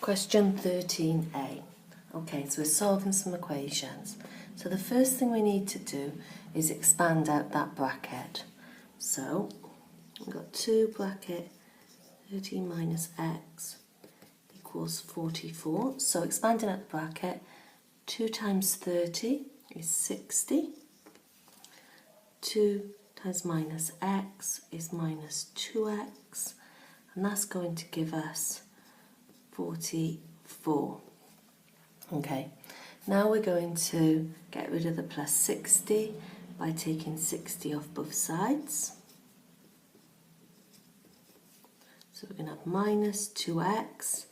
Question 13a. Okay, so we're solving some equations. So the first thing we need to do is expand out that bracket. So we've got 2 bracket 13 minus x equals 44. So expanding out the bracket, 2 times 30 is 60. 2 times minus x is minus 2x, and that's going to give us 44. Okay, now we're going to get rid of the plus 60 by taking 60 off both sides. So we're going to have minus 2x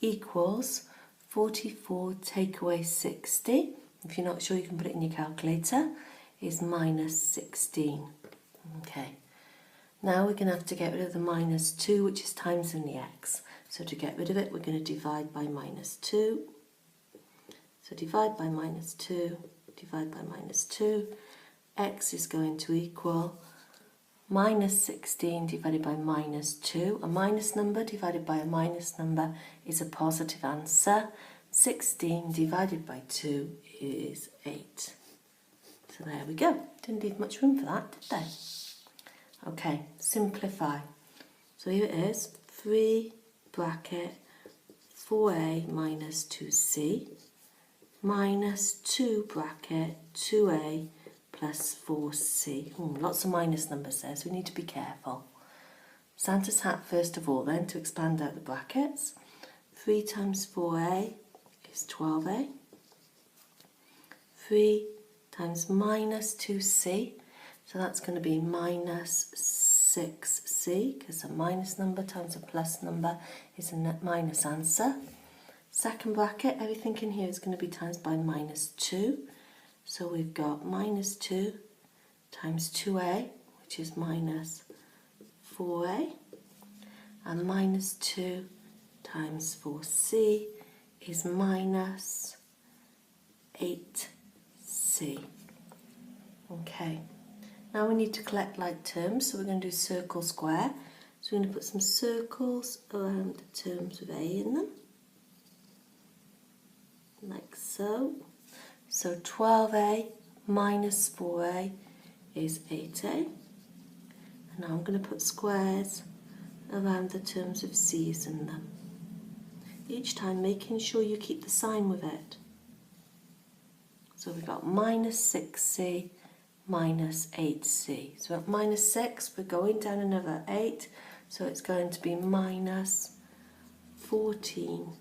equals 44 take away 60. If you're not sure, you can put it in your calculator, is minus 16. Okay, now we're going to have to get rid of the minus 2, which is times in the x. So to get rid of it, we're going to divide by minus 2. So divide by minus 2, divide by minus 2. X is going to equal minus 16 divided by minus 2. A minus number divided by a minus number is a positive answer. 16 divided by 2 is 8. So there we go. Didn't leave much room for that, did they? Okay, simplify. So here it is, 3 bracket 4a minus 2c minus 2 bracket 2a plus 4c. Lots of minus numbers there, so we need to be careful. Santa's hat first of all then, to expand out the brackets. 3 times 4a is 12a. 3 times minus 2c, so that's going to be minus 6c, because a minus number times a plus number is a net minus answer. Second bracket, everything in here is going to be times by minus 2, so we've got minus 2 times 2a, which is minus 4a, and minus 2 times 4c is minus 8c. Okay, now we need to collect like terms, so we're going to do circle square. So we're going to put some circles around the terms with a in them, like so. So 12a minus 4a is 8a. And now I'm going to put squares around the terms with c's in them, each time making sure you keep the sign with it. So we've got minus 6c minus 8c. So at minus 6, we're going down another 8, so it's going to be minus 14c.